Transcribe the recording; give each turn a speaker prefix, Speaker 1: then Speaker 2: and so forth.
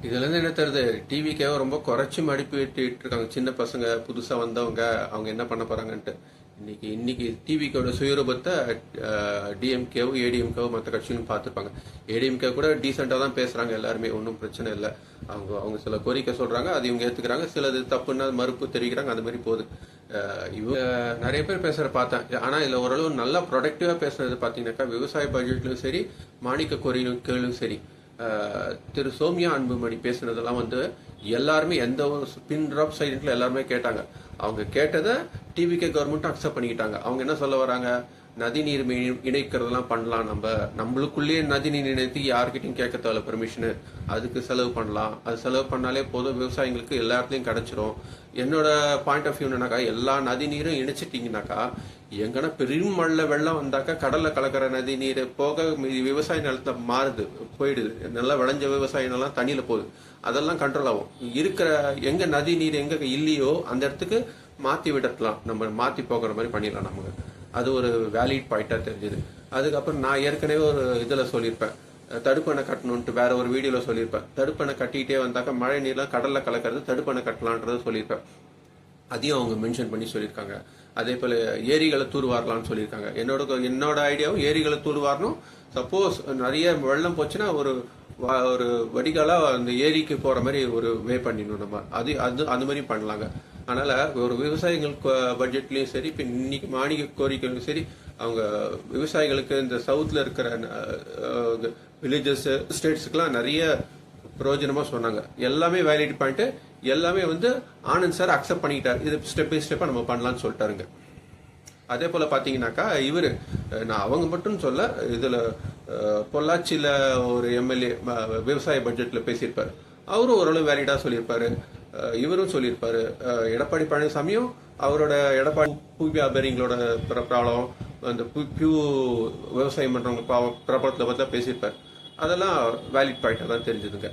Speaker 1: இதுலேருந்து என்ன தருது, டிவிக்கே ரொம்ப குறைச்சி மதிப்பிட்டு இருக்காங்க. சின்ன பசங்க புதுசாக வந்தவங்க அவங்க என்ன பண்ண போகிறாங்கன்ட்டு. இன்னைக்கு டிவிக்கோட சுயரூபத்தை டிஎம்கேவோ ஏடிஎம்கேவோ மற்ற கட்சிகளும் பார்த்துருப்பாங்க. ஏடிஎம்கே கூட டீசெண்டாக தான் பேசுகிறாங்க, எல்லாருமே ஒன்றும் பிரச்சனை இல்லை. அவங்க சில கோரிக்கை சொல்கிறாங்க, அது இவங்க ஏற்றுக்கிறாங்க. சிலது தப்புன்னா மறுப்பு தெரிவிக்கிறாங்க, அந்த மாதிரி போகுது. இவங்க நிறைய பேர் பேசுகிற பார்த்தேன். ஆனால் இதில் ஓரளவு நல்லா ப்ரொடக்டிவாக பேசுனது பார்த்தீங்கன்னாக்கா, விவசாய பட்ஜெட்லையும் சரி, மானிக்க கோரிக்கைகளும் சரி, திரு சோமியா அன்புமணி பேசுனதெல்லாம் எல்லாருமே எந்த ஒரு பின் ட்ராப் சைலண்ட்ல எல்லாருமே கேட்டாங்க. அவங்க கேட்டதை டிவிகே கவர்மெண்ட் அக்செப்ட் பண்ணிக்கிட்டாங்க. அவங்க என்ன சொல்ல வராங்க, நதிநீர் இணைக்கிறதெல்லாம் பண்ணலாம், நம்மளுக்குள்ளேயே நதிநீர் இணைத்து யார்கிட்டையும் கேட்க தேவையில்ல பெர்மிஷனு, அதுக்கு செலவு பண்ணலாம், அது செலவு பண்ணாலே போதும், விவசாயிகளுக்கு எல்லா இடத்துலையும் கிடைச்சிரும். என்னோட பாயிண்ட் ஆஃப் வியூ என்னன்னாக்கா, எல்லா நதிநீரும் இணைச்சிட்டிங்கனாக்கா எங்கன்னா பெரும் மழை வெள்ளம் வந்தாக்கா கடல்ல கலக்கிற நதி நீர் போக விவசாய நிலத்துல மாறுது, போயிடுது. நல்லா விளைஞ்ச விவசாய நிலம் தண்ணியில போகுது, அதெல்லாம் கண்ட்ரோல் ஆகும். இருக்கிற எங்க நதி நீர் எங்க இல்லையோ அந்த இடத்துக்கு மாத்தி விடலாம், நம்ம மாத்தி போகிற மாதிரி பண்ணிடலாம். நமக்கு அது ஒரு வேலிட் பாயிண்டா தெரிஞ்சுது. அதுக்கப்புறம் நான் ஏற்கனவே ஒரு இதுல சொல்லியிருப்பேன், தடுப்பணை கட்டணும்ட்டு வேற ஒரு வீடியோல சொல்லியிருப்பேன். தடுப்பணை கட்டிக்கிட்டே வந்தாக்கா மழை நீர்லாம் கடல்ல கலக்கிறது, தடுப்பணை கட்டலான்றதை சொல்லியிருப்பேன். அதையும் அவங்க மென்ஷன் பண்ணி சொல்லியிருக்காங்க. அதே போல ஏரிகளை தூர்வாரலாம்னு சொல்லியிருக்காங்க. என்னோட ஐடியாவும் ஏரிகளை தூர்வாரணும். சப்போஸ் நிறைய வெள்ளம் போச்சுன்னா ஒரு வடிகாலா அந்த ஏரிக்கு போற மாதிரி ஒரு வே பண்ணிடணும் நம்ம. அது அந்த மாதிரி பண்ணலாங்க. அதனால ஒரு விவசாயிகள் பட்ஜெட்லயும் சரி, இப்ப இன்னைக்கு மானிய கோரிக்கைகளும் சரி, அவங்க விவசாயிகளுக்கு இந்த சவுத்ல இருக்கிற வில்லேஜஸ் ஸ்டேட்ஸுக்கெல்லாம் நிறைய பிரயோஜனமா சொன்னாங்க. எல்லாமே வேலிட் பாயிண்ட், எல்லாமே ஆனந்த் சார் அக்செப்ட் பண்ணிக்கிட்டாரு. இது ஸ்டெப் பை ஸ்டெப்பா நம்ம பண்ணலாம்னு சொல்லிட்டாருங்க. அதே போல பாத்தீங்கன்னாக்கா இவரு, நான் அவங்க மட்டும் சொல்ல, இதுல பொள்ளாச்சியில ஒரு எம்எல்ஏ விவசாய பட்ஜெட்ல பேசியிருப்பாரு. அவரும் ஓரளவு வேலிடா சொல்லியிருப்பாரு. இவரும் சொல்லியிருப்பாரு. எடப்பாடி பழனிசாமியும் அவரோட எடப்பாடி பூ வியாபாரிகளோட ப்ராப்ளம், அந்த பூ விவசாயம் பண்றவங்க ப்ராப்ளத்தை பத்தி பேசியிருப்பாரு. அதெல்லாம் வேலிட் பாயிண்டா தான் தெரிஞ்சதுங்க.